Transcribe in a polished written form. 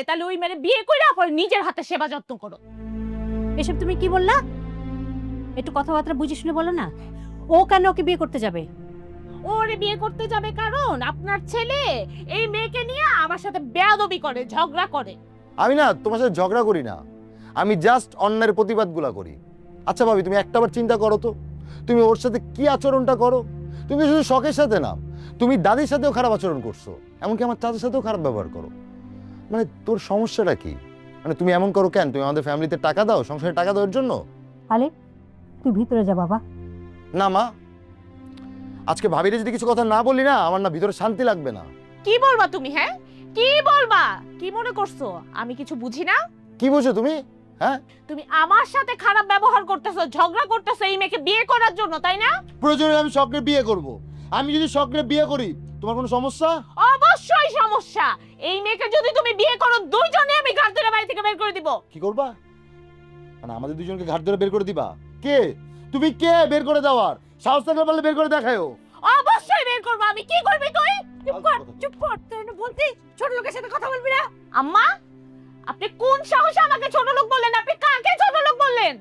তাহলে ওই মেরে বিয়ে কইরা পরে নিজের হাতে সেবা যত্ন করো। এসব তুমি কি বললা? একটু কথাবার্তা বুঝে শুনে বলো না। ও কেন ওকে বিয়ে করতে যাবে? ওরে বিয়ে করতে যাবে কারণ আপনার ছেলে এই মেয়েকে নিয়ে আমার সাথে বেয়াদবি করে, ঝগড়া করে। আমি না তোমার সাথে ঝগড়া করি না, আমি জাস্ট অন্যের প্রতিবাদগুলা করি। আচ্ছা ভাবি, তুমি একটাবার চিন্তা করো তো, তুমি ওর সাথে কি আচরণটা করো। তুমি তো শুধু শখের সাথে না, তুমি দাদির সাথেও খারাপ আচরণ করছো, এমনকি আমার চাচার সাথেও খারাপ ব্যবহার করো। মানে তোর সমস্যাটা কি? মানে তুমি এমন করো কেন? তুমি আমাদের ফ্যামিলিতে টাকা দাও, সংসারে টাকা দেওয়ার জন্য? আলে তুই ভিতরে যা বাবা। না মা, আজকে ভাবিরে যদি কিছু কথা না বলি না, আমার না ভিতরে শান্তি লাগবে না। কি বলবা তুমি? হ্যাঁ কি বলবা? কি মনে করছো আমি কিছু বুঝি না? কি বুঝো তুমি? হ্যাঁ, তুমি আমার সাথে খারাপ ব্যবহার করতেছো, ঝগড়া করতেছো এই মেয়েকে বিয়ে করার জন্য, তাই না? প্রয়োজনে আমি শখে বিয়ে করব। আমি যদি শখে বিয়ে করি, তোমার কোনো সমস্যা? অবশ্যই সমস্যা। এই মেয়েকে যদি তুমি বিয়ে করো, দুইজনে আমি ঘাট ধরে বাড়ি থেকে বের করে দিব। কি করবা? মানে আমাদের দুজনকে ঘাট ধরে বের করে দিবা? কে তুমি? কে বের করে দেওয়ার? সাহস থাকলে পারলে বের করে দেখায়ও। অবশ্যই বের করবো আমি। কি করবি তুই? চুপ কর, চুপ কর। তুই বলতি ছোট লোকের সাথে কথা বলবি না? আম্মা, আপনি কোন সাহসে আমাকে ছোট লোক বললেন? আপনি কাকে ছোট লোক বললেন?